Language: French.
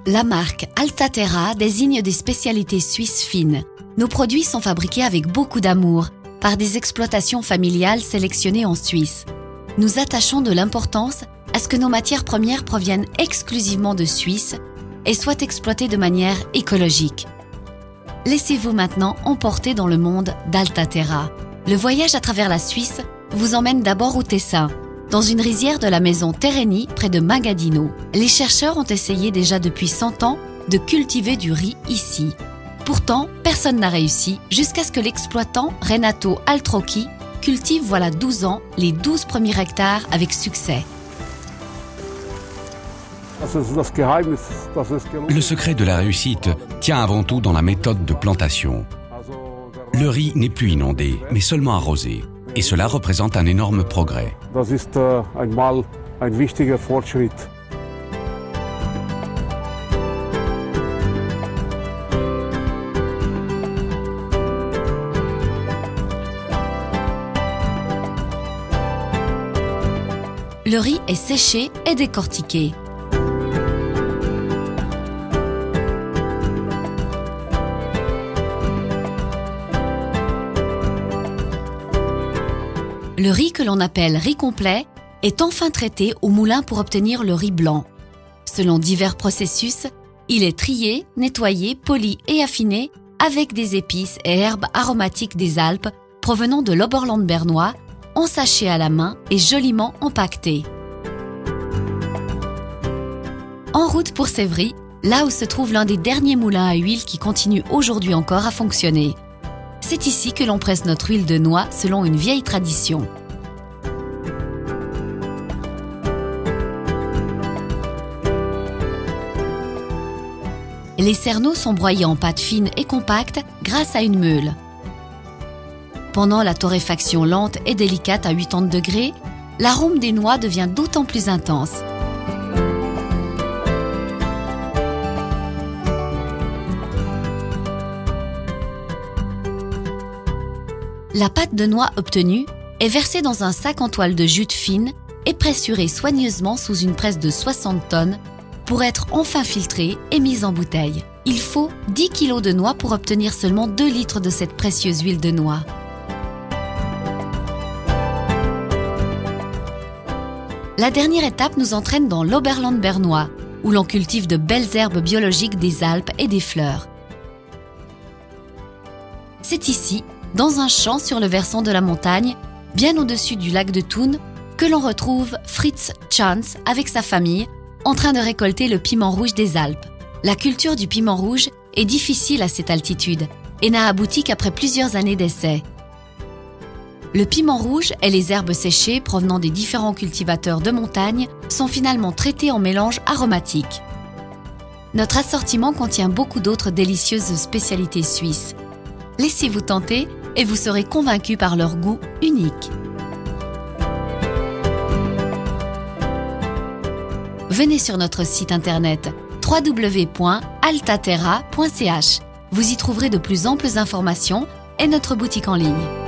La marque Altaterra désigne des spécialités suisses fines. Nos produits sont fabriqués avec beaucoup d'amour, par des exploitations familiales sélectionnées en Suisse. Nous attachons de l'importance à ce que nos matières premières proviennent exclusivement de Suisse et soient exploitées de manière écologique. Laissez-vous maintenant emporter dans le monde d'Altaterra. Le voyage à travers la Suisse vous emmène d'abord au Tessin, dans une rizière de la maison Terreni près de Magadino. Les chercheurs ont essayé déjà depuis 100 ans de cultiver du riz ici. Pourtant, personne n'a réussi jusqu'à ce que l'exploitant Renato Altrocchi cultive voilà 12 ans les 12 premiers hectares avec succès. Le secret de la réussite tient avant tout dans la méthode de plantation. Le riz n'est plus inondé, mais seulement arrosé. Et cela représente un énorme progrès. Le riz est séché et décortiqué. Le riz que l'on appelle riz complet est enfin traité au moulin pour obtenir le riz blanc. Selon divers processus, il est trié, nettoyé, poli et affiné avec des épices et herbes aromatiques des Alpes provenant de l'Oberland bernois, ensaché à la main et joliment empaqueté. En route pour Sévry, là où se trouve l'un des derniers moulins à huile qui continue aujourd'hui encore à fonctionner. C'est ici que l'on presse notre huile de noix selon une vieille tradition. Les cerneaux sont broyés en pâte fine et compacte grâce à une meule. Pendant la torréfaction lente et délicate à 80 degrés, l'arôme des noix devient d'autant plus intense. La pâte de noix obtenue est versée dans un sac en toile de jute fine et pressurée soigneusement sous une presse de 60 tonnes pour être enfin filtrée et mise en bouteille. Il faut 10 kg de noix pour obtenir seulement 2 litres de cette précieuse huile de noix. La dernière étape nous entraîne dans l'Oberland bernois, où l'on cultive de belles herbes biologiques des Alpes et des fleurs. C'est ici, dans un champ sur le versant de la montagne, bien au-dessus du lac de Thun, que l'on retrouve Fritz Chance avec sa famille, en train de récolter le piment rouge des Alpes. La culture du piment rouge est difficile à cette altitude et n'a abouti qu'après plusieurs années d'essais. Le piment rouge et les herbes séchées provenant des différents cultivateurs de montagne sont finalement traités en mélange aromatique. Notre assortiment contient beaucoup d'autres délicieuses spécialités suisses. Laissez-vous tenter et vous serez convaincu par leur goût unique. Venez sur notre site internet www.altaterra.ch. Vous y trouverez de plus amples informations et notre boutique en ligne.